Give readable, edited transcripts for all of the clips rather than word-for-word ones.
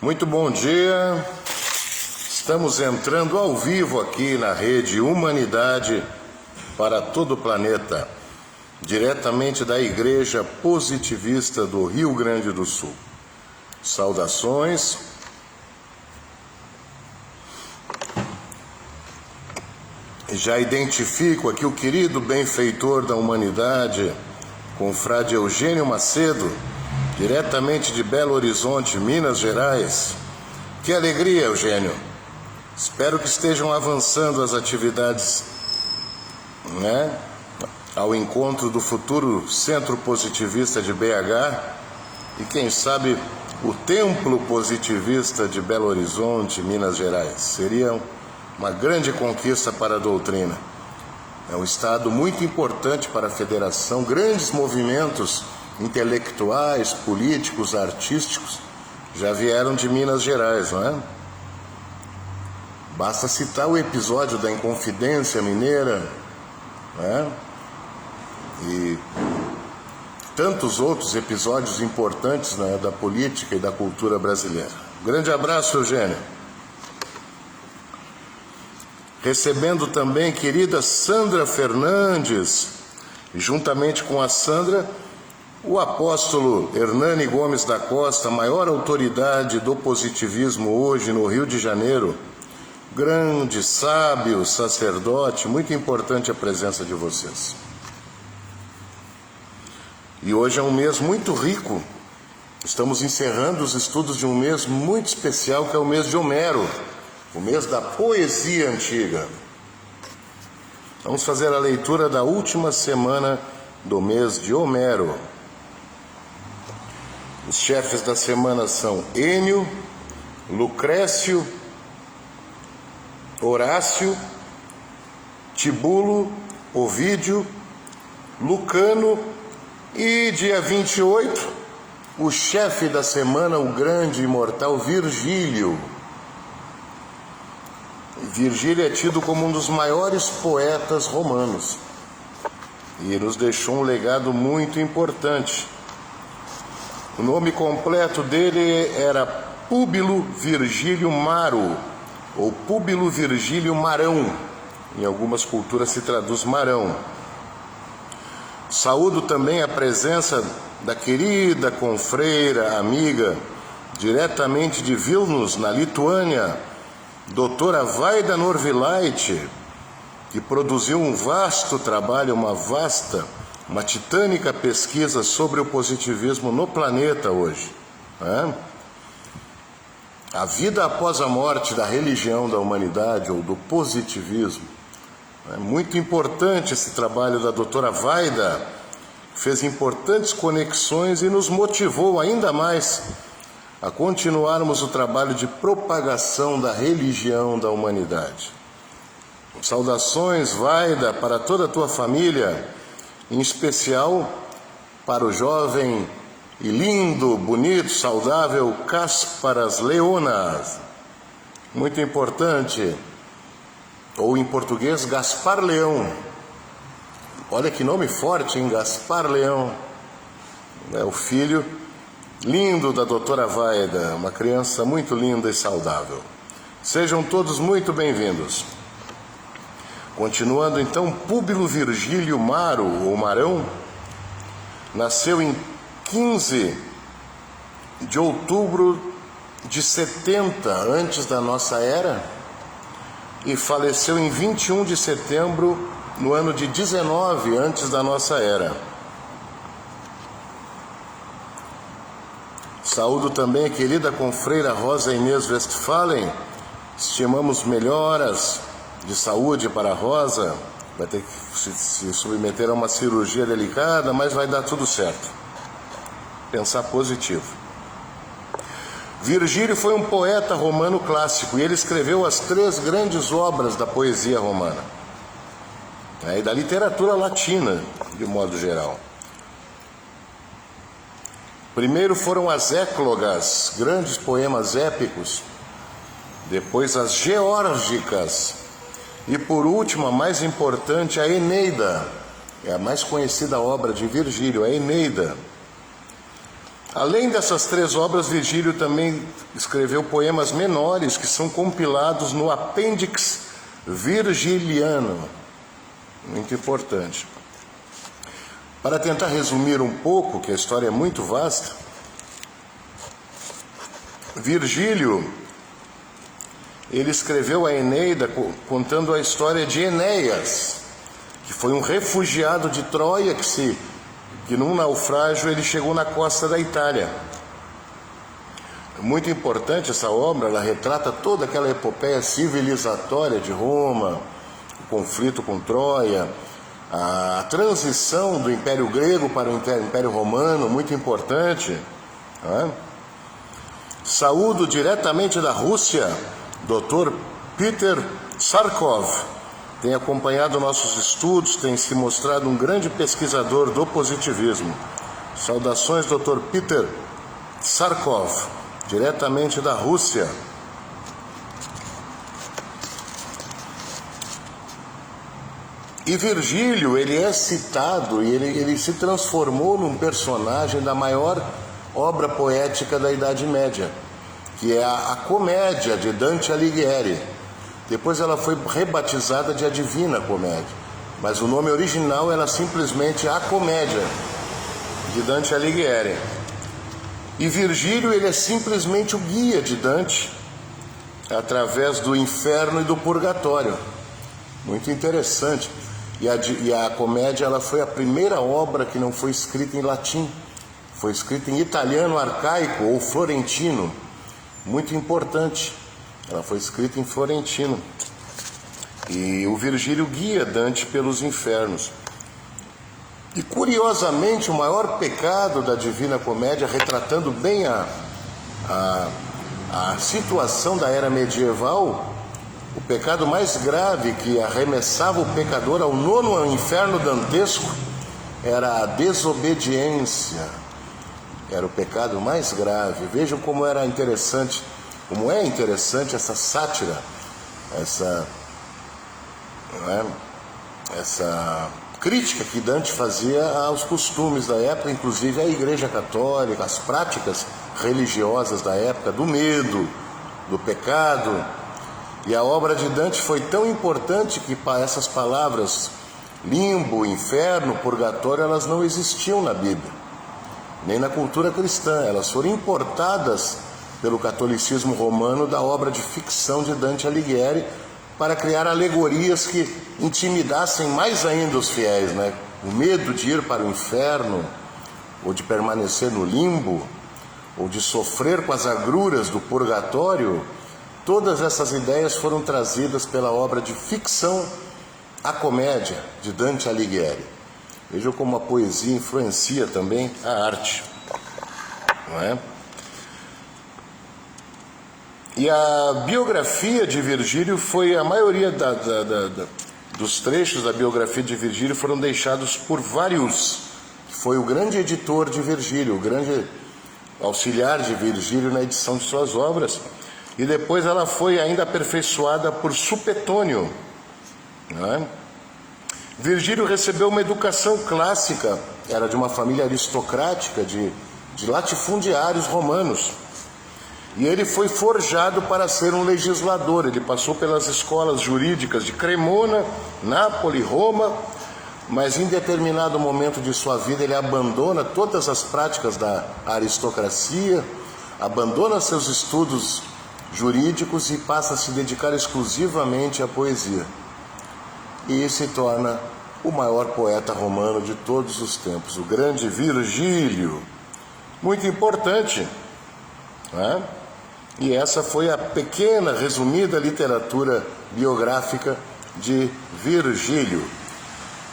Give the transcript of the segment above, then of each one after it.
Muito bom dia, estamos entrando ao vivo aqui na rede Humanidade para todo o planeta, diretamente da Igreja Positivista do Rio Grande do Sul. Saudações. Já identifico aqui o querido benfeitor da humanidade, confrade Eugênio Macedo, diretamente de Belo Horizonte, Minas Gerais. Que alegria, Eugênio. Espero que estejam avançando as atividades, ao encontro do futuro Centro Positivista de BH e, quem sabe, o Templo Positivista de Belo Horizonte, Minas Gerais. Seria uma grande conquista para a doutrina. É um estado muito importante para a federação, grandes movimentos intelectuais, políticos, artísticos já vieram de Minas Gerais, não é? Basta citar o episódio da Inconfidência Mineira, e tantos outros episódios importantes, da política e da cultura brasileira. Grande abraço, Eugênio. Recebendo também querida Sandra Fernandes, e juntamente com a Sandra, o apóstolo Hernani Gomes da Costa, maior autoridade do positivismo hoje no Rio de Janeiro, grande, sábio, sacerdote, muito importante a presença de vocês. E hoje é um mês muito rico, estamos encerrando os estudos de um mês muito especial, que é o mês de Homero, o mês da poesia antiga. Vamos fazer a leitura da última semana do mês de Homero. Os chefes da semana são Ênio, Lucrécio, Horácio, Tibulo, Ovídio, Lucano e, dia 28, o chefe da semana, o grande imortal Virgílio. Virgílio é tido como um dos maiores poetas romanos e nos deixou um legado muito importante. O nome completo dele era Púbilo Virgílio Maro, ou Púbilo Virgílio Marão. Em algumas culturas se traduz Marão. Saúdo também a presença da querida confreira, amiga, diretamente de Vilnius, na Lituânia, doutora Vaida Norvilaite, que produziu um vasto trabalho, uma titânica pesquisa sobre o positivismo no planeta hoje. A vida após a morte da religião da humanidade, ou do positivismo. É muito importante esse trabalho da doutora Vaida, que fez importantes conexões e nos motivou ainda mais a continuarmos o trabalho de propagação da religião da humanidade. Saudações, Vaida, para toda a tua família, em especial para o jovem e lindo, bonito, saudável Cásparas Leonas. Muito importante, ou em português, Gaspar Leão. Olha que nome forte, hein? Gaspar Leão. É o filho lindo da doutora Vaida, uma criança muito linda e saudável. Sejam todos muito bem-vindos. Continuando então, Púbilo Virgílio Maro, ou Marão, nasceu em 15 de outubro de 70 antes da nossa era e faleceu em 21 de setembro no ano de 19 antes da nossa era. Saúdo também a querida confreira Rosa Inês Westphalen. Estimamos melhoras de saúde para a Rosa. Vai ter que se submeter a uma cirurgia delicada, mas vai dar tudo certo. Pensar positivo. Virgílio foi um poeta romano clássico e ele escreveu as 3 grandes obras da poesia romana, e da literatura latina, de modo geral. Primeiro foram as Éclogas, grandes poemas épicos, depois as Geórgicas e, por último, a mais importante, a Eneida, é a mais conhecida obra de Virgílio, a Eneida. Além dessas 3 obras, Virgílio também escreveu poemas menores que são compilados no Apêndice Virgiliano. Muito importante. Para tentar resumir um pouco, que a história é muito vasta, Virgílio, ele escreveu a Eneida contando a história de Enéas, que foi um refugiado de Troia que num naufrágio ele chegou na costa da Itália. É muito importante essa obra, ela retrata toda aquela epopeia civilizatória de Roma, o conflito com Troia, a transição do Império Grego para o Império Romano, muito importante. Né? Saúdo diretamente da Rússia, Dr. Peter Sarkov. Tem acompanhado nossos estudos, tem se mostrado um grande pesquisador do positivismo. Saudações, Dr. Peter Sarkov, diretamente da Rússia. E Virgílio, ele é citado e ele se transformou num personagem da maior obra poética da Idade Média, que é a Comédia de Dante Alighieri. Depois ela foi rebatizada de A Divina Comédia, mas o nome original era simplesmente A Comédia de Dante Alighieri. E Virgílio, ele é simplesmente o guia de Dante através do inferno e do purgatório. Muito interessante. E a Comédia, ela foi a primeira obra que não foi escrita em latim, foi escrita em italiano arcaico ou florentino. Muito importante. Ela foi escrita em florentino. E o Virgílio guia Dante pelos infernos. E curiosamente, o maior pecado da Divina Comédia, retratando bem a situação da era medieval, o pecado mais grave que arremessava o pecador ao 9º inferno dantesco era a desobediência. Era o pecado mais grave. Vejam como é interessante essa sátira, essa crítica que Dante fazia aos costumes da época, inclusive à Igreja Católica, às práticas religiosas da época, do medo, do pecado. E a obra de Dante foi tão importante que essas palavras limbo, inferno, purgatório, elas não existiam na Bíblia, nem na cultura cristã. Elas foram importadas pelo catolicismo romano da obra de ficção de Dante Alighieri para criar alegorias que intimidassem mais ainda os fiéis, né? O medo de ir para o inferno, ou de permanecer no limbo, ou de sofrer com as agruras do purgatório. Todas essas ideias foram trazidas pela obra de ficção A Comédia, de Dante Alighieri. Vejam como a poesia influencia também a arte, não é? E a biografia de Virgílio foi, a maioria dos trechos da biografia de Virgílio foram deixados por Varius, que foi o grande editor de Virgílio, o grande auxiliar de Virgílio na edição de suas obras. E depois ela foi ainda aperfeiçoada por Supetônio. Né? Virgílio recebeu uma educação clássica, era de uma família aristocrática de latifundiários romanos. E ele foi forjado para ser um legislador. Ele passou pelas escolas jurídicas de Cremona, Nápoles, Roma, mas em determinado momento de sua vida ele abandona todas as práticas da aristocracia, abandona seus estudos jurídicos e passa a se dedicar exclusivamente à poesia. E se torna o maior poeta romano de todos os tempos, o grande Virgílio. Muito importante, né? E essa foi a pequena, resumida literatura biográfica de Virgílio.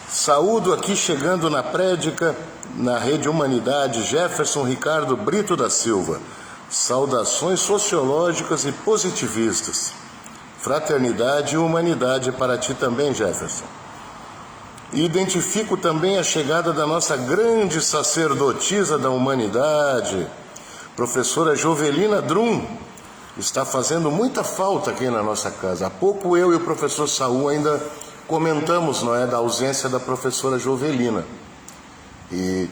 Saúdo aqui, chegando na prédica, na Rede Humanidade, Jefferson Ricardo Brito da Silva. Saudações sociológicas e positivistas. Fraternidade e humanidade para ti também, Jefferson. E identifico também a chegada da nossa grande sacerdotisa da humanidade, professora Jovelina Drum. Está fazendo muita falta aqui na nossa casa. Há pouco eu e o professor Saul ainda comentamos, não é, da ausência da professora Jovelina. E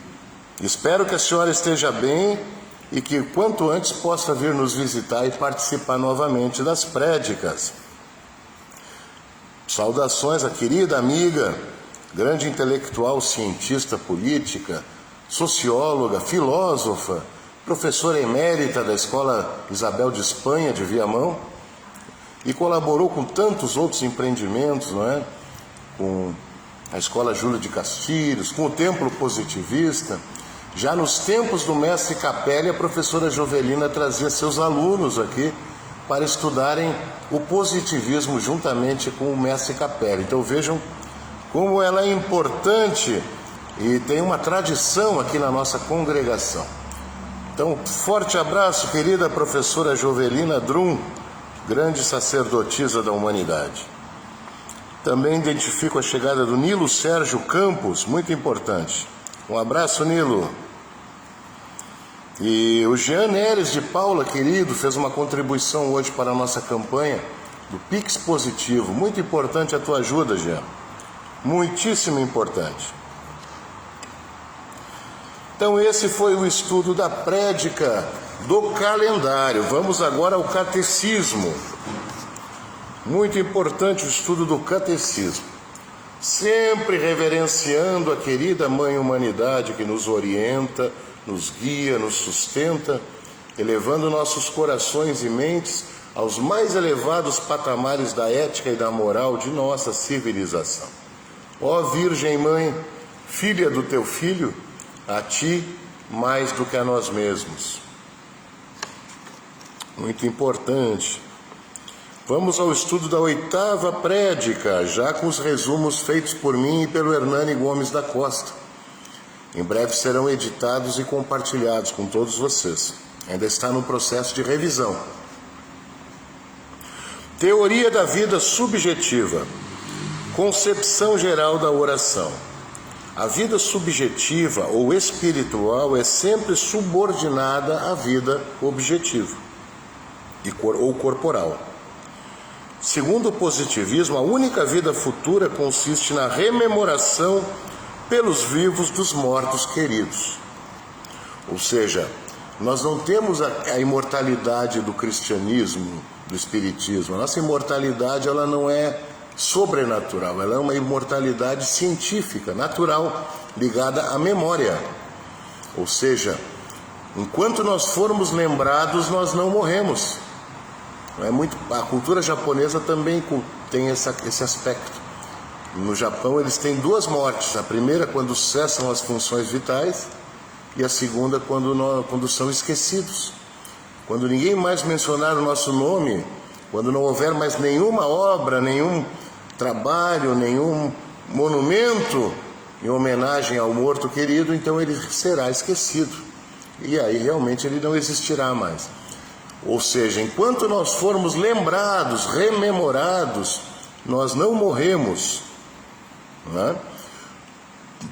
Espero que a senhora esteja bem e que quanto antes possa vir nos visitar e participar novamente das prédicas. Saudações à querida amiga, grande intelectual, cientista política, socióloga, filósofa, professora emérita da Escola Isabel de Espanha de Viamão e colaborou com tantos outros empreendimentos, não é? Com a Escola Júlio de Castilhos, com o Templo Positivista. Já nos tempos do mestre Capelli, a professora Jovelina trazia seus alunos aqui para estudarem o positivismo juntamente com o mestre Capelli. Então vejam como ela é importante e tem uma tradição aqui na nossa congregação. Então, forte abraço, querida professora Jovelina Drum, grande sacerdotisa da humanidade. Também identifico a chegada do Nilo Sérgio Campos, muito importante. Um abraço, Nilo. E o Jean Neres de Paula, querido, fez uma contribuição hoje para a nossa campanha do Pix Positivo. Muito importante a tua ajuda, Jean. Muitíssimo importante. Então esse foi o estudo da prédica do calendário. Vamos agora ao catecismo. Muito importante o estudo do catecismo. Sempre reverenciando a querida Mãe Humanidade que nos orienta, nos guia, nos sustenta, elevando nossos corações e mentes aos mais elevados patamares da ética e da moral de nossa civilização. Ó Virgem Mãe, filha do teu Filho, a ti mais do que a nós mesmos. Muito importante. Vamos ao estudo da 8ª prédica, já com os resumos feitos por mim e pelo Hernani Gomes da Costa. Em breve serão editados e compartilhados com todos vocês. Ainda está no processo de revisão. Teoria da vida subjetiva. Concepção geral da oração. A vida subjetiva ou espiritual é sempre subordinada à vida objetiva ou corporal. Segundo o positivismo, a única vida futura consiste na rememoração pelos vivos dos mortos queridos. Ou seja, nós não temos a imortalidade do cristianismo, do espiritismo. A nossa imortalidade ela não é sobrenatural, ela é uma imortalidade científica, natural, ligada à memória. Ou seja, enquanto nós formos lembrados, nós não morremos. A cultura japonesa também tem esse aspecto. No Japão eles têm 2 mortes, a primeira quando cessam as funções vitais e a segunda quando são esquecidos. Quando ninguém mais mencionar o nosso nome, quando não houver mais nenhuma obra, nenhum trabalho, nenhum monumento em homenagem ao morto querido, então ele será esquecido. E aí realmente ele não existirá mais. Ou seja, enquanto nós formos lembrados, rememorados, nós não morremos. Né?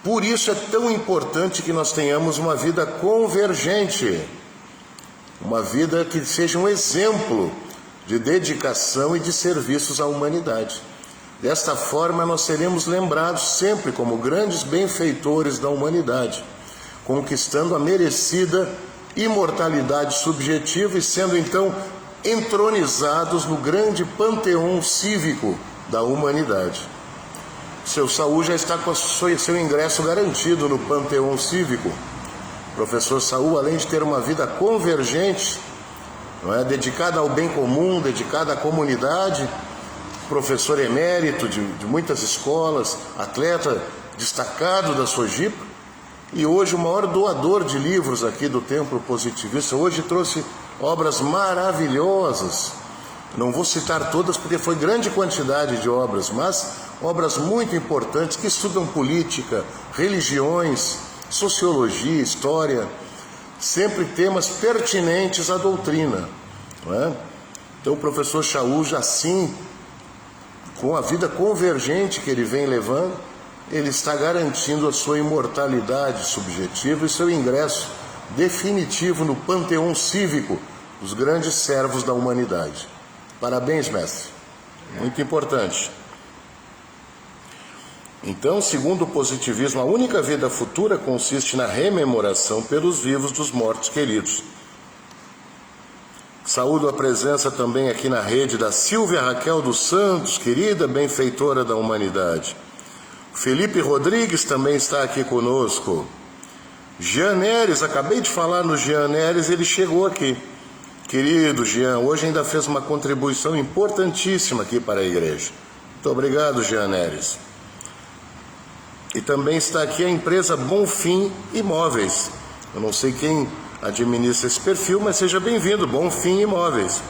Por isso é tão importante que nós tenhamos uma vida convergente, uma vida que seja um exemplo de dedicação e de serviços à humanidade. Desta forma nós seremos lembrados sempre como grandes benfeitores da humanidade, conquistando a merecida imortalidade subjetiva e sendo então entronizados no grande panteão cívico da humanidade. Seu Saul já está com seu ingresso garantido no panteão cívico. O professor Saul, além de ter uma vida convergente, não é, dedicada ao bem comum, dedicada à comunidade, professor emérito de muitas escolas, atleta destacado da Sojipa, e hoje o maior doador de livros aqui do Templo Positivista. Hoje trouxe obras maravilhosas. Não vou citar todas porque foi grande quantidade de obras, mas obras muito importantes que estudam política, religiões, sociologia, história, sempre temas pertinentes à doutrina. Não é? Então o professor Saul, já assim, com a vida convergente que ele vem levando, ele está garantindo a sua imortalidade subjetiva e seu ingresso definitivo no panteão cívico dos grandes servos da humanidade. Parabéns, mestre. Muito importante. Então, segundo o positivismo, a única vida futura consiste na rememoração pelos vivos dos mortos queridos. Saúdo a presença também aqui na rede da Silvia Raquel dos Santos, querida benfeitora da humanidade. Felipe Rodrigues também está aqui conosco. Jean Neres, acabei de falar no Jean Neres, ele chegou aqui. Querido Jean, hoje ainda fez uma contribuição importantíssima aqui para a igreja. Muito obrigado, Jean Neres. E também está aqui a empresa Bonfim Imóveis. Eu não sei quem administra esse perfil, mas seja bem-vindo, Bonfim Imóveis.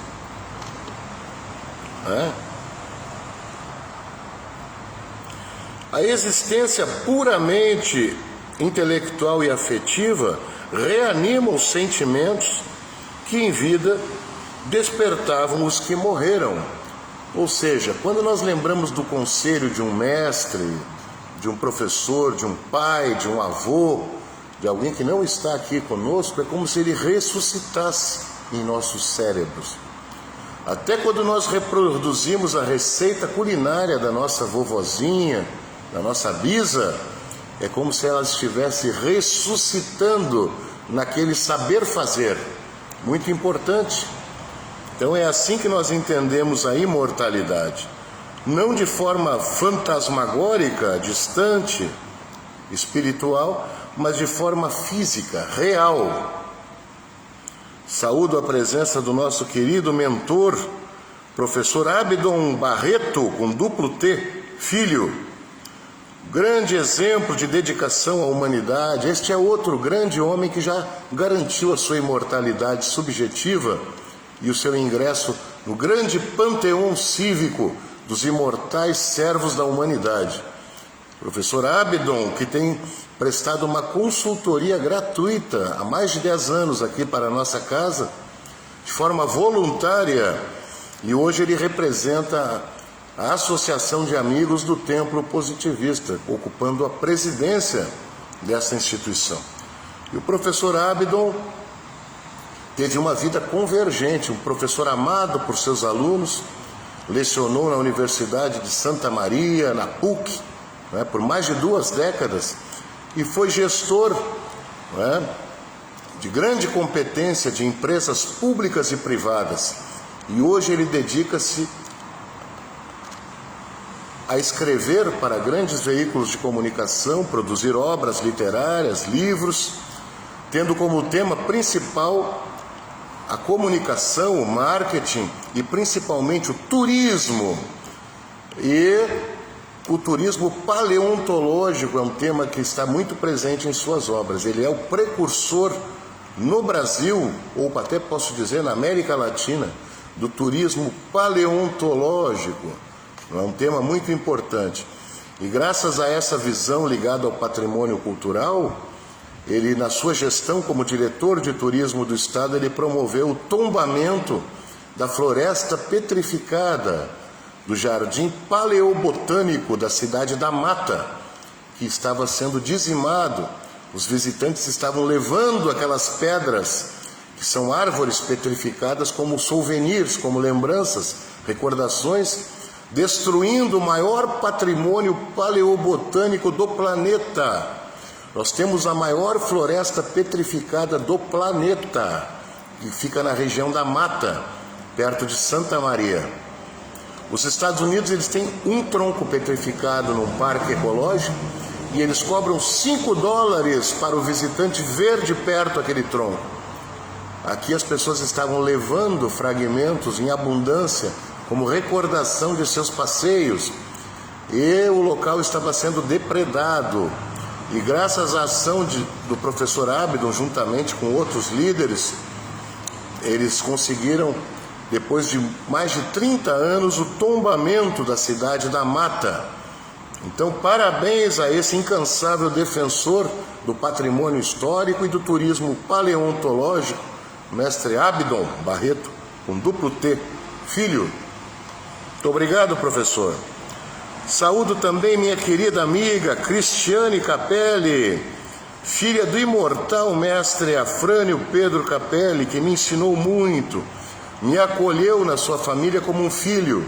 A existência puramente intelectual e afetiva reanima os sentimentos que em vida despertavam os que morreram. Ou seja, quando nós lembramos do conselho de um mestre, de um professor, de um pai, de um avô, de alguém que não está aqui conosco, é como se ele ressuscitasse em nossos cérebros. Até quando nós reproduzimos a receita culinária da nossa vovozinha, da nossa bisa, é como se ela estivesse ressuscitando naquele saber fazer. Muito importante. Então é assim que nós entendemos a imortalidade. Não de forma fantasmagórica, distante, espiritual, mas de forma física, real. Saúdo a presença do nosso querido mentor, professor Abdon Barreto, com duplo T, filho. Grande exemplo de dedicação à humanidade. Este é outro grande homem que já garantiu a sua imortalidade subjetiva e o seu ingresso no grande panteão cívico dos imortais servos da humanidade. Professor Abdon, que tem prestado uma consultoria gratuita há mais de 10 anos aqui para a nossa casa, de forma voluntária, e hoje ele representa a Associação de Amigos do Templo Positivista, ocupando a presidência dessa instituição. E o professor Abdon teve uma vida convergente, um professor amado por seus alunos, lecionou na Universidade de Santa Maria, na PUC, por mais de 2 décadas, e foi gestor de grande competência de empresas públicas e privadas. E hoje ele dedica-se a escrever para grandes veículos de comunicação, produzir obras literárias, livros, tendo como tema principal a comunicação, o marketing e principalmente o turismo. E o turismo paleontológico é um tema que está muito presente em suas obras. Ele é o precursor no Brasil, ou até posso dizer na América Latina, do turismo paleontológico. É um tema muito importante. E graças a essa visão ligada ao patrimônio cultural, ele, na sua gestão como diretor de turismo do estado, ele promoveu o tombamento da floresta petrificada do Jardim Paleobotânico da cidade da Mata, que estava sendo dizimado. Os visitantes estavam levando aquelas pedras, que são árvores petrificadas, como souvenirs, como lembranças, recordações, destruindo o maior patrimônio paleobotânico do planeta. Nós temos a maior floresta petrificada do planeta, que fica na região da Mata, perto de Santa Maria. Os Estados Unidos, eles têm um tronco petrificado num parque ecológico e eles cobram $5 para o visitante ver de perto aquele tronco. Aqui as pessoas estavam levando fragmentos em abundância como recordação de seus passeios, e o local estava sendo depredado. E graças à ação do professor Abdon, juntamente com outros líderes, eles conseguiram, depois de mais de 30 anos, o tombamento da cidade da Mata. Então, parabéns a esse incansável defensor do patrimônio histórico e do turismo paleontológico, mestre Abdon Barreto, com duplo T, filho. Muito obrigado, professor. Saúdo também minha querida amiga Cristiane Capelli, filha do imortal mestre Afrânio Pedro Capelli, que me ensinou muito, me acolheu na sua família como um filho.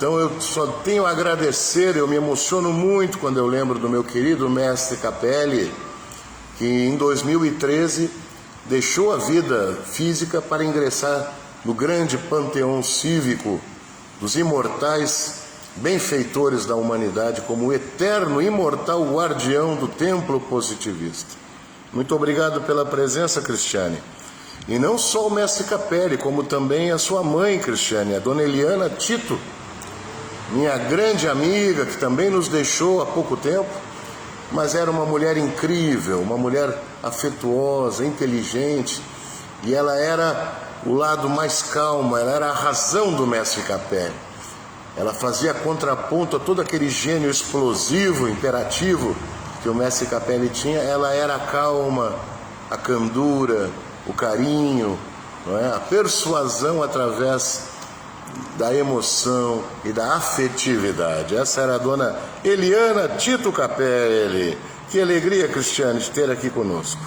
Então eu só tenho a agradecer, eu me emociono muito quando eu lembro do meu querido mestre Capelli, que em 2013 deixou a vida física para ingressar no grande panteão cívico dos imortais benfeitores da humanidade, como o eterno, imortal guardião do templo positivista. Muito obrigado pela presença, Cristiane. E não só o mestre Capelli, como também a sua mãe, Cristiane, a dona Eliana Tito, minha grande amiga, que também nos deixou há pouco tempo, mas era uma mulher incrível, uma mulher afetuosa, inteligente, e ela era o lado mais calmo, ela era a razão do mestre Capelli. Ela fazia contraponto a todo aquele gênio explosivo, imperativo que o mestre Capelli tinha. Ela era a calma, a candura, o carinho, não é? A persuasão através da emoção e da afetividade. Essa era a dona Eliana Tito Capelli. Que alegria, Cristiane, de ter aqui conosco.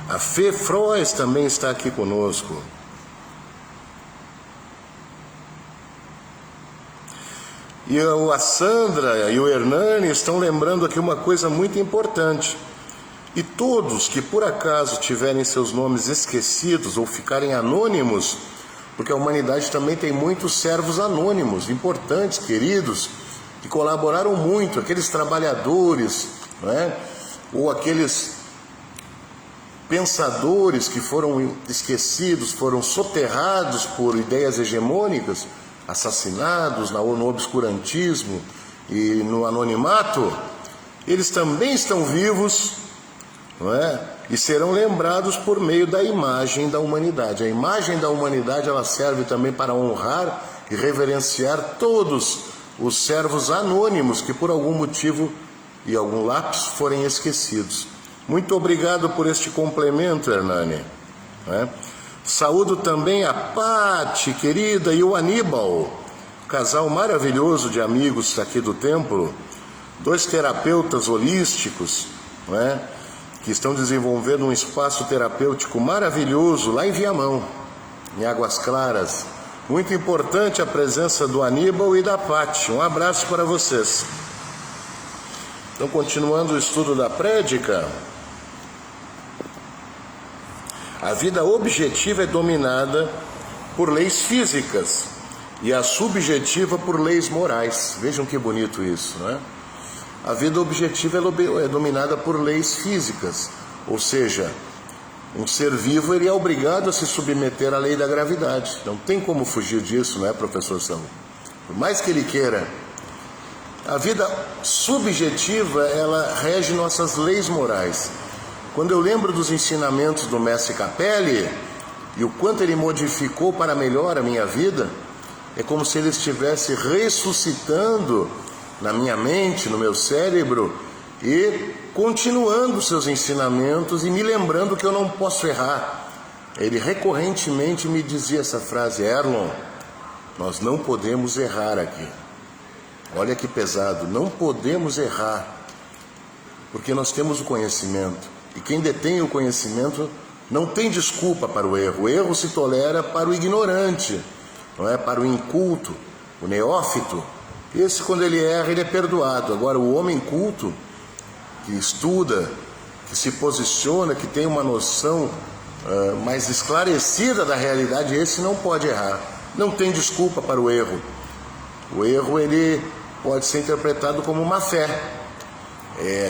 A Fê Frois também está aqui conosco. E a Sandra e o Hernani estão lembrando aqui uma coisa muito importante. E todos que por acaso tiverem seus nomes esquecidos ou ficarem anônimos, porque a humanidade também tem muitos servos anônimos, importantes, queridos, que colaboraram muito, aqueles trabalhadores, não é? Ou aqueles pensadores que foram esquecidos, foram soterrados por ideias hegemônicas, assassinados no obscurantismo e no anonimato. Eles também estão vivos, não é? E serão lembrados por meio da imagem da humanidade. A imagem da humanidade, ela serve também para honrar e reverenciar todos os servos anônimos que por algum motivo e algum lapso forem esquecidos. Muito obrigado por este complemento, Hernani. Saúdo também a Pati, querida, e o Aníbal, casal maravilhoso de amigos aqui do templo, 2 terapeutas holísticos, não é? Que estão desenvolvendo um espaço terapêutico maravilhoso lá em Viamão, em Águas Claras. Muito importante a presença do Aníbal e da Pati. Um abraço para vocês. Então, continuando o estudo da prédica, a vida objetiva é dominada por leis físicas e a subjetiva por leis morais. Vejam que bonito isso, não é? A vida objetiva é dominada por leis físicas, ou seja, um ser vivo ele é obrigado a se submeter à lei da gravidade. Não tem como fugir disso, não é, professor Samuel? Por mais que ele queira. A vida subjetiva, ela rege nossas leis morais. Quando eu lembro dos ensinamentos do mestre Capelli e o quanto ele modificou para melhor a minha vida, é como se ele estivesse ressuscitando na minha mente, no meu cérebro, e continuando seus ensinamentos e me lembrando que eu não posso errar. Ele recorrentemente me dizia essa frase: Erlon, nós não podemos errar aqui. Olha que pesado, não podemos errar, porque nós temos o conhecimento, e quem detém o conhecimento não tem desculpa para o erro. O erro se tolera para o ignorante, não é? Para o inculto, o neófito. Esse, quando ele erra, ele é perdoado. Agora, o homem culto, que estuda, que se posiciona, que tem uma noção mais esclarecida da realidade, esse não pode errar. Não tem desculpa para o erro. O erro, ele pode ser interpretado como má fé.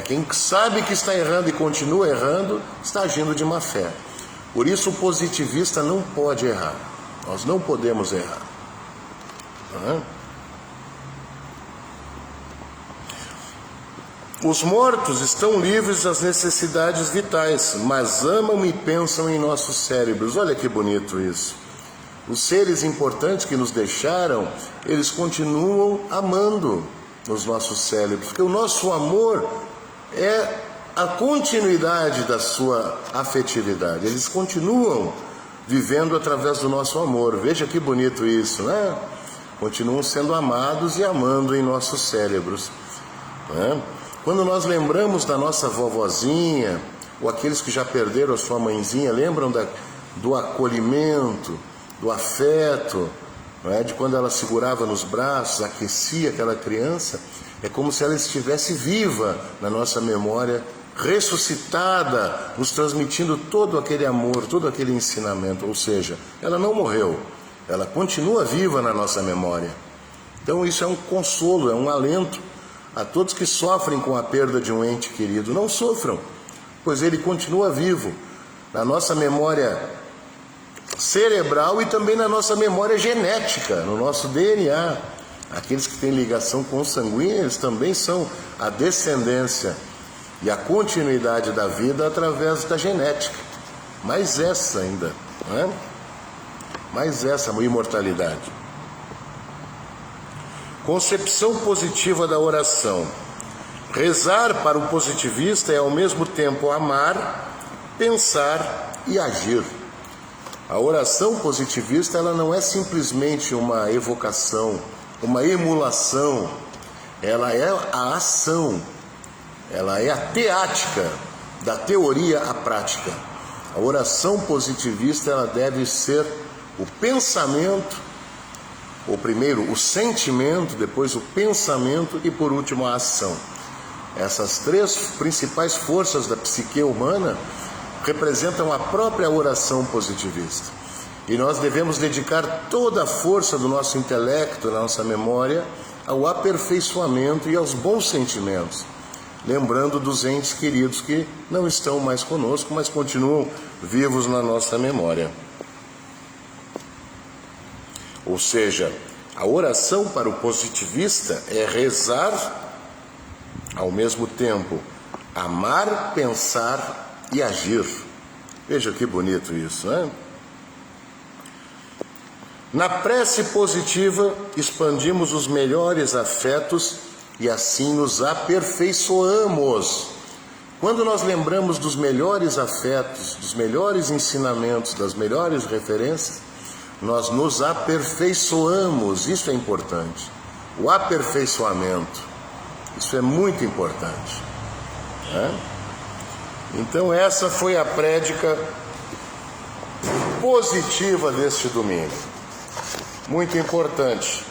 Quem sabe que está errando e continua errando, está agindo de má fé. Por isso, o positivista não pode errar. Nós não podemos errar. Os mortos estão livres das necessidades vitais, mas amam e pensam em nossos cérebros. Olha que bonito isso. Os seres importantes que nos deixaram, eles continuam amando nos nossos cérebros, porque o nosso amor é a continuidade da sua afetividade. Eles continuam vivendo através do nosso amor. Veja que bonito isso, né? Continuam sendo amados e amando em nossos cérebros, né? Quando nós lembramos da nossa vovozinha, ou aqueles que já perderam a sua mãezinha, lembram do acolhimento, do afeto, não é? De quando ela segurava nos braços, aquecia aquela criança, é como se ela estivesse viva na nossa memória, ressuscitada, nos transmitindo todo aquele amor, todo aquele ensinamento. Ou seja, ela não morreu, ela continua viva na nossa memória. Então isso é um consolo, é um alento a todos que sofrem com a perda de um ente querido. Não sofram, pois ele continua vivo na nossa memória cerebral e também na nossa memória genética, no nosso DNA. Aqueles que têm ligação consanguínea, eles também são a descendência e a continuidade da vida através da genética. Mais essa ainda, não é? Mais essa imortalidade. Concepção positiva da oração. Rezar para o positivista é ao mesmo tempo amar, pensar e agir. A oração positivista, ela não é simplesmente uma evocação, uma emulação, ela é a ação, ela é a teática, da teoria à prática. A oração positivista, ela deve ser o pensamento, ou primeiro o sentimento, depois o pensamento e por último a ação. Essas três principais forças da psique humana representam a própria oração positivista. E nós devemos dedicar toda a força do nosso intelecto, da nossa memória, ao aperfeiçoamento e aos bons sentimentos, lembrando dos entes queridos que não estão mais conosco, mas continuam vivos na nossa memória. Ou seja, a oração para o positivista é rezar, ao mesmo tempo, amar, pensar e agir. Veja que bonito isso, né? Na prece positiva, expandimos os melhores afetos e assim nos aperfeiçoamos. Quando nós lembramos dos melhores afetos, dos melhores ensinamentos, das melhores referências, nós nos aperfeiçoamos. Isso é importante. O aperfeiçoamento, isso é muito importante, né? Então essa foi a prédica positiva deste domingo. Muito importante.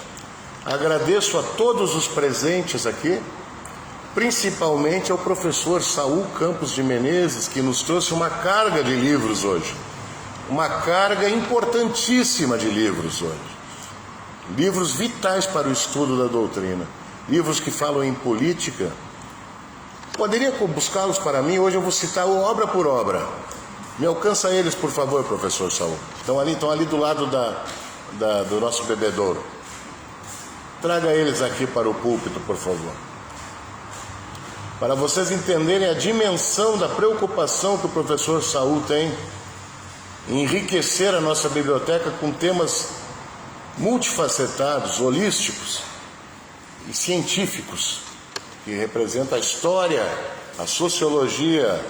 Agradeço a todos os presentes aqui, principalmente ao professor Saul Campos de Menezes, que nos trouxe uma carga de livros hoje. Uma carga importantíssima de livros hoje. Livros vitais para o estudo da doutrina. Livros que falam em política. Poderia buscá-los para mim? Hoje eu vou citar obra por obra. Me alcança eles, por favor, professor Saul. Estão ali do lado do nosso bebedouro. Traga eles aqui para o púlpito, por favor. Para vocês entenderem a dimensão da preocupação que o professor Saul tem em enriquecer a nossa biblioteca com temas multifacetados, holísticos e científicos, que representa a história, a sociologia.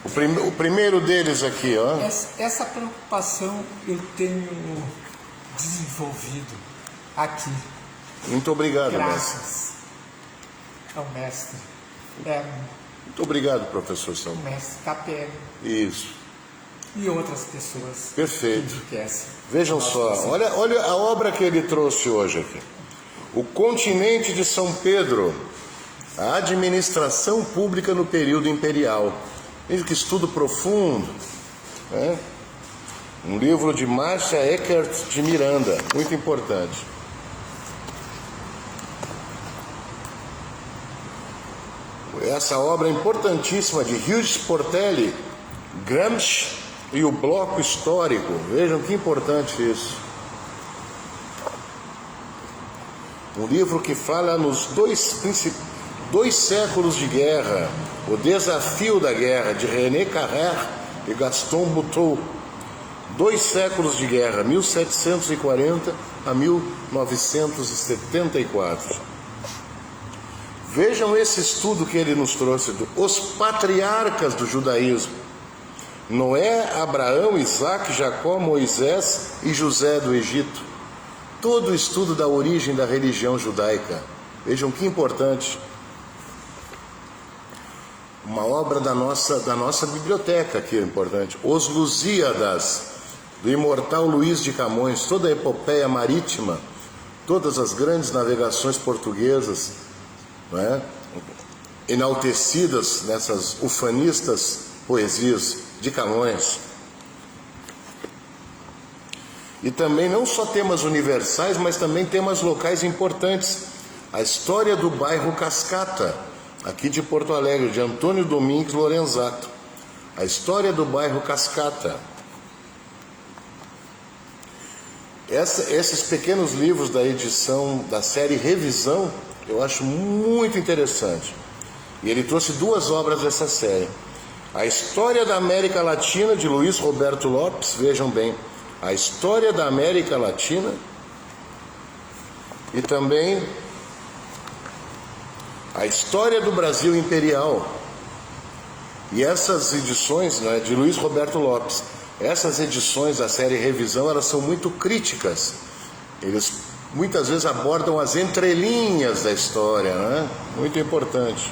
O primeiro deles aqui, ó. Essa preocupação eu tenho desenvolvido aqui. Muito obrigado, graças ao mestre Herman. Muito obrigado, professor Saul. O mestre Capelli. Isso. E outras pessoas. Perfeito. Que enriquecem. Vejam só, olha a obra que ele trouxe hoje aqui. O Continente de São Pedro, a administração pública no período imperial. Veja que estudo profundo, né? Um livro de Márcia Eckert de Miranda, muito importante. Essa obra importantíssima de Hughes Portelli, Gramsci e o Bloco Histórico. Vejam que importante isso. Um livro que fala nos dois séculos de guerra, o desafio da guerra, de René Carrère e Gaston Bouteau. 2 séculos de guerra, 1740 a 1974. Vejam esse estudo que ele nos trouxe, os patriarcas do judaísmo. Noé, Abraão, Isaac, Jacó, Moisés e José do Egito. Todo o estudo da origem da religião judaica. Vejam que importante. Uma obra da nossa biblioteca aqui é importante. Os Lusíadas, do imortal Luís de Camões, toda a epopeia marítima, todas as grandes navegações portuguesas, não é? Enaltecidas nessas ufanistas poesias de Camões. E também não só temas universais, mas também temas locais importantes. A história do bairro Cascata, aqui de Porto Alegre, de Antônio Domingues Lorenzato. A história do bairro Cascata. Esses pequenos livros da edição da série Revisão, eu acho muito interessante. E ele trouxe 2 obras dessa série. A História da América Latina, de Luiz Roberto Lopes, vejam bem, a História da América Latina, e também a História do Brasil Imperial. E essas edições, né, de Luiz Roberto Lopes, essas edições da série Revisão, elas são muito críticas. Eles muitas vezes abordam as entrelinhas da história, né? Muito importante.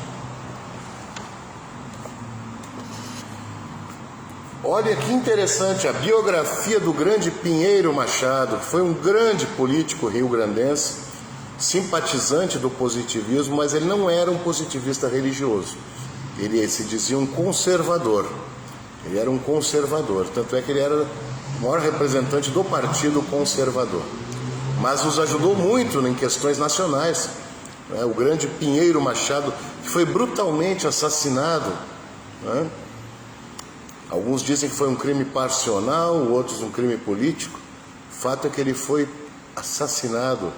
Olha que interessante a biografia do grande Pinheiro Machado, que foi um grande político rio-grandense, simpatizante do positivismo, mas ele não era um positivista religioso. Ele se dizia um conservador. Ele era um conservador, tanto é que ele era o maior representante do Partido Conservador. Mas nos ajudou muito em questões nacionais. Né? O grande Pinheiro Machado, que foi brutalmente assassinado, né? Alguns dizem que foi um crime passional, outros um crime político. O fato é que ele foi assassinado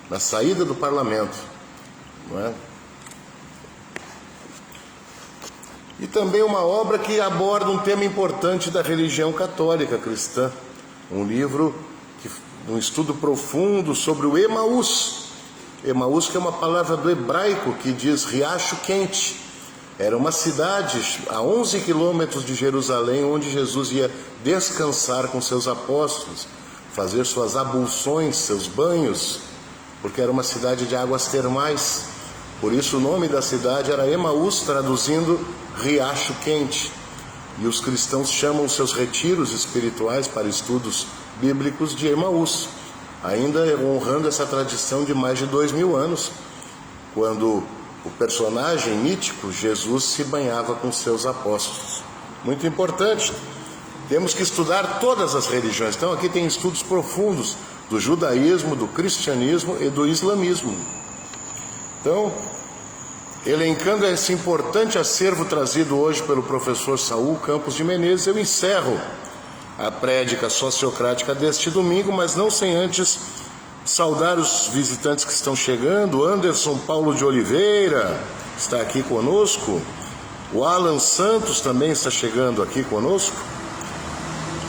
na saída do parlamento, não é? E também uma obra que aborda um tema importante da religião católica cristã. Um livro, um estudo profundo sobre o Emaús. Emaús, que é uma palavra do hebraico que diz riacho quente. Era uma cidade a 11 quilômetros de Jerusalém, onde Jesus ia descansar com seus apóstolos, fazer suas abluções, seus banhos, porque era uma cidade de águas termais. Por isso o nome da cidade era Emaús, traduzindo riacho quente. E os cristãos chamam seus retiros espirituais para estudos bíblicos de Emaús, ainda honrando essa tradição de mais de 2000 anos, quando o personagem mítico, Jesus, se banhava com seus apóstolos. Muito importante. Temos que estudar todas as religiões. Então aqui tem estudos profundos do judaísmo, do cristianismo e do islamismo. Então, elencando esse importante acervo trazido hoje pelo professor Saul Campos de Menezes, eu encerro a prédica sociocrática deste domingo, mas não sem antes saudar os visitantes que estão chegando. Anderson Paulo de Oliveira está aqui conosco. O Alan Santos também está chegando aqui conosco.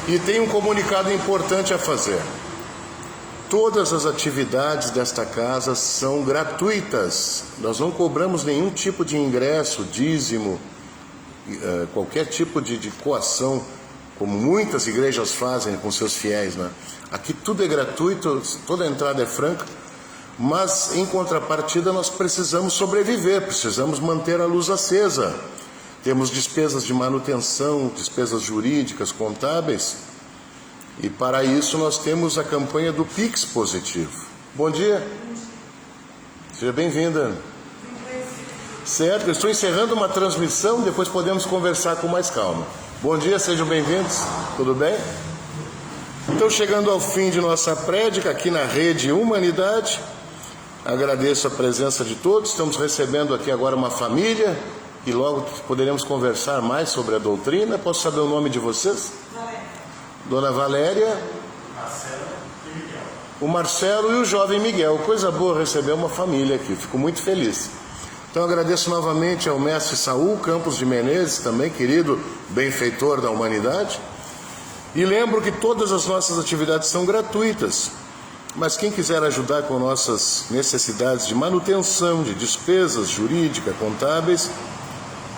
E tem um comunicado importante a fazer. Todas as atividades desta casa são gratuitas. Nós não cobramos nenhum tipo de ingresso, dízimo, qualquer tipo de coação, como muitas igrejas fazem com seus fiéis, né? Aqui tudo é gratuito, toda a entrada é franca, mas em contrapartida nós precisamos sobreviver, precisamos manter a luz acesa. Temos despesas de manutenção, despesas jurídicas, contábeis, e para isso nós temos a campanha do Pix Positivo. Bom dia, seja bem-vinda. Certo, eu estou encerrando uma transmissão, depois podemos conversar com mais calma. Bom dia, sejam bem-vindos, tudo bem? Então, chegando ao fim de nossa prédica aqui na Rede Humanidade, agradeço a presença de todos. Estamos recebendo aqui agora uma família e logo poderemos conversar mais sobre a doutrina. Posso saber o nome de vocês? Valéria. Dona Valéria, Marcelo e Miguel. O Marcelo e o jovem Miguel. Coisa boa receber uma família aqui, fico muito feliz. Então agradeço novamente ao mestre Saul Campos de Menezes, também querido benfeitor da humanidade. E lembro que todas as nossas atividades são gratuitas, mas quem quiser ajudar com nossas necessidades de manutenção, de despesas jurídicas, contábeis,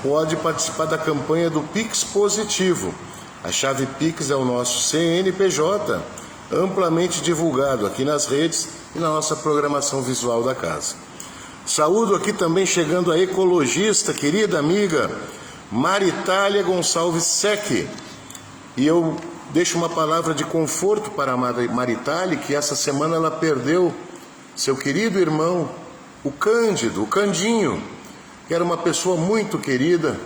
pode participar da campanha do Pix Positivo. A chave Pix é o nosso CNPJ, amplamente divulgado aqui nas redes e na nossa programação visual da casa. Saúdo aqui também chegando a ecologista, querida amiga Maritália Gonçalves Sec. E eu Deixo uma palavra de conforto para a Maritali, que essa semana ela perdeu seu querido irmão, o Cândido, o Candinho, que era uma pessoa muito querida,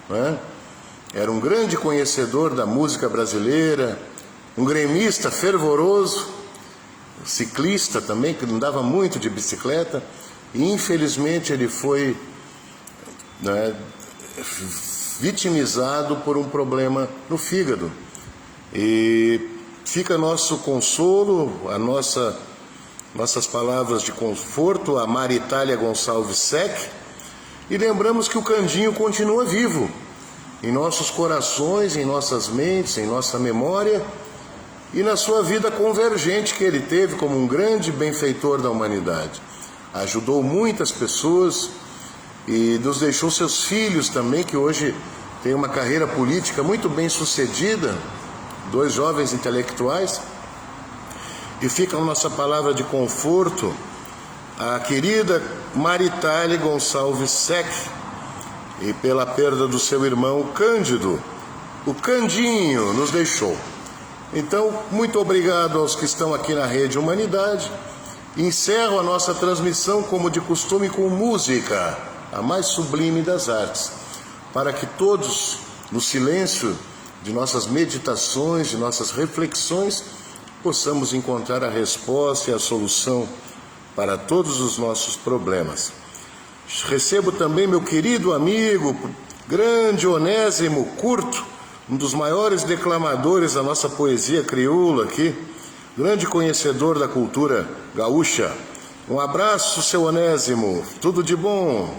né? Era um grande conhecedor da música brasileira, um gremista fervoroso, ciclista também, que andava muito de bicicleta, e infelizmente ele foi, né, vitimizado por um problema no fígado. E fica nosso consolo, nossas palavras de conforto a Maritália Gonçalves Sec, e lembramos que o Candinho continua vivo em nossos corações, em nossas mentes, em nossa memória e na sua vida convergente que ele teve como um grande benfeitor da humanidade. Ajudou muitas pessoas e nos deixou seus filhos também, que hoje têm uma carreira política muito bem sucedida, 2 jovens intelectuais. E fica a nossa palavra de conforto a querida Maritália Gonçalves Sec, e pela perda do seu irmão Cândido, o Candinho nos deixou. Então, muito obrigado aos que estão aqui na Rede Humanidade. Encerro a nossa transmissão, como de costume, com música, a mais sublime das artes, para que todos, no silêncio de nossas meditações, de nossas reflexões, possamos encontrar a resposta e a solução para todos os nossos problemas. Recebo também meu querido amigo, grande Onésimo Curto, um dos maiores declamadores da nossa poesia crioula aqui, grande conhecedor da cultura gaúcha. Um abraço, seu Onésimo, tudo de bom.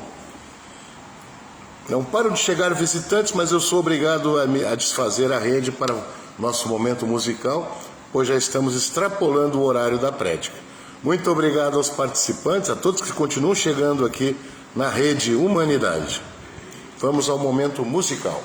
Não param de chegar visitantes, mas eu sou obrigado a desfazer a rede para o nosso momento musical, pois já estamos extrapolando o horário da prédica. Muito obrigado aos participantes, a todos que continuam chegando aqui na Rede Humanidade. Vamos ao momento musical.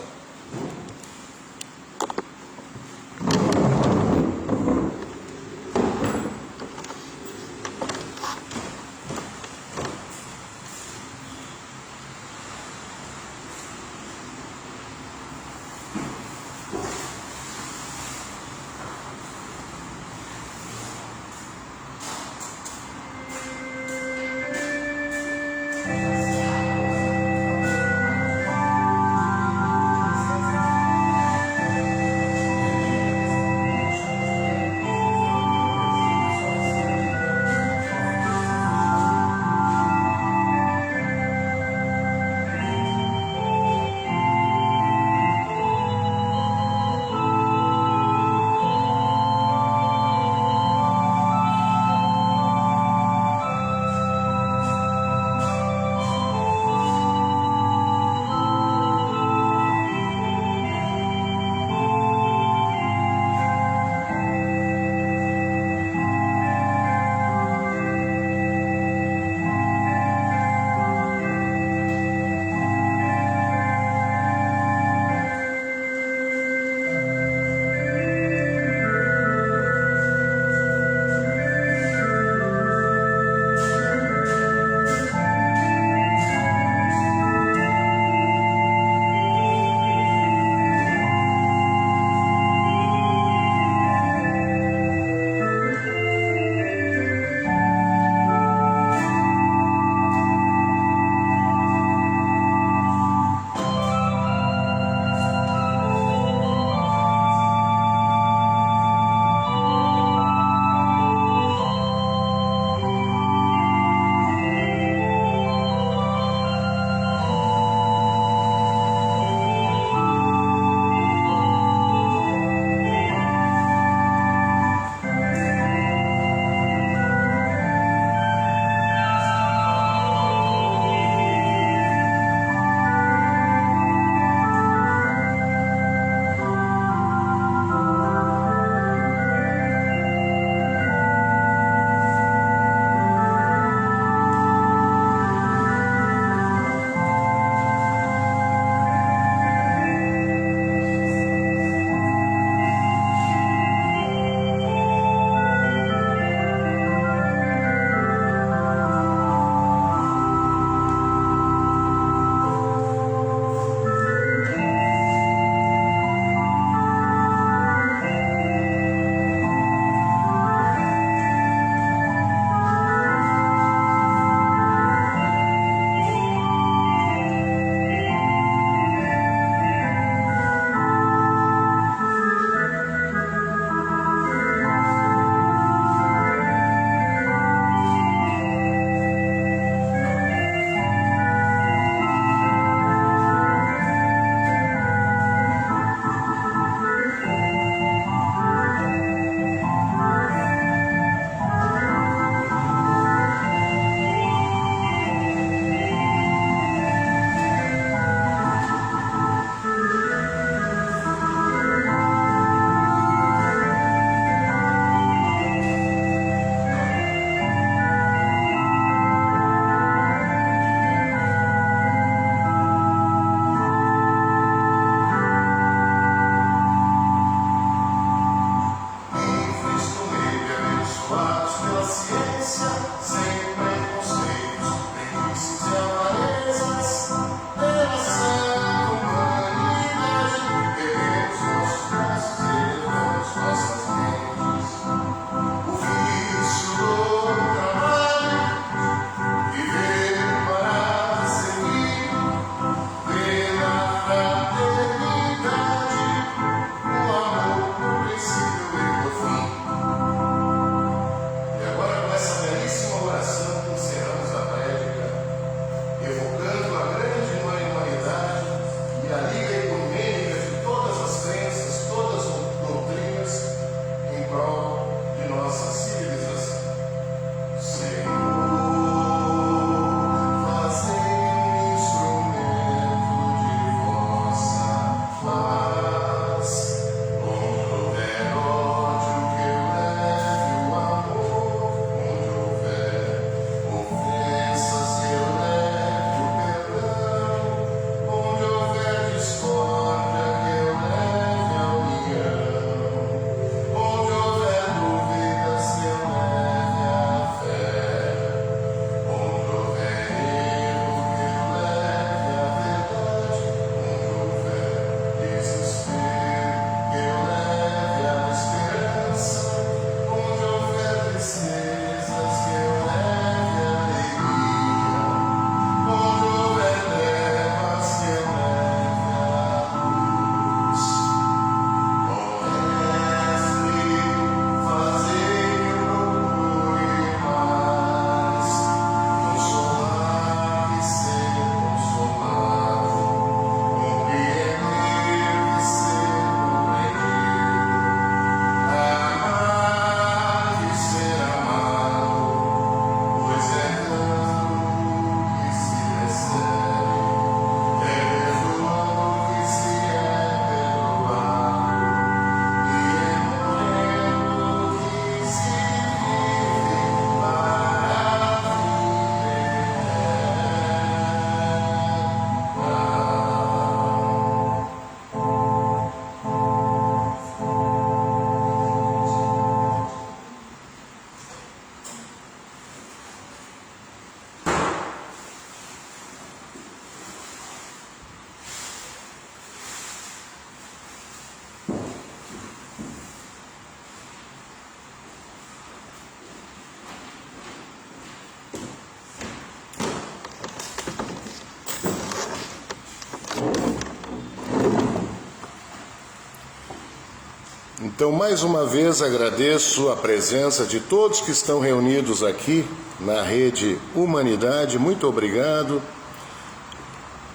Então, mais uma vez, agradeço a presença de todos que estão reunidos aqui na Rede Humanidade. Muito obrigado.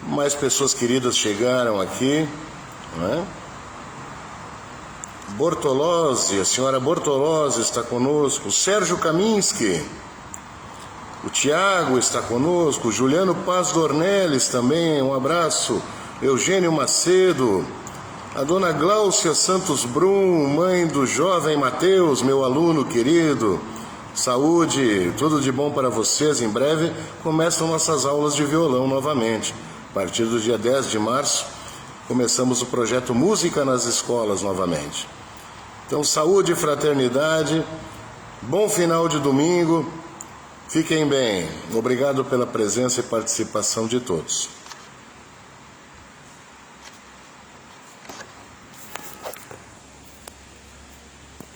Mais pessoas queridas chegaram aqui, não é? Bortolozzi, a senhora Bortolozzi está conosco. Sérgio Kaminski, o Tiago está conosco. Juliano Paz Dornelles também, um abraço. Eugênio Macedo. A dona Gláucia Santos Brum, mãe do jovem Mateus, meu aluno querido. Saúde, tudo de bom para vocês. Em breve começam nossas aulas de violão novamente. A partir do dia 10 de março, começamos o projeto Música nas Escolas novamente. Então, saúde e fraternidade. Bom final de domingo. Fiquem bem. Obrigado pela presença e participação de todos.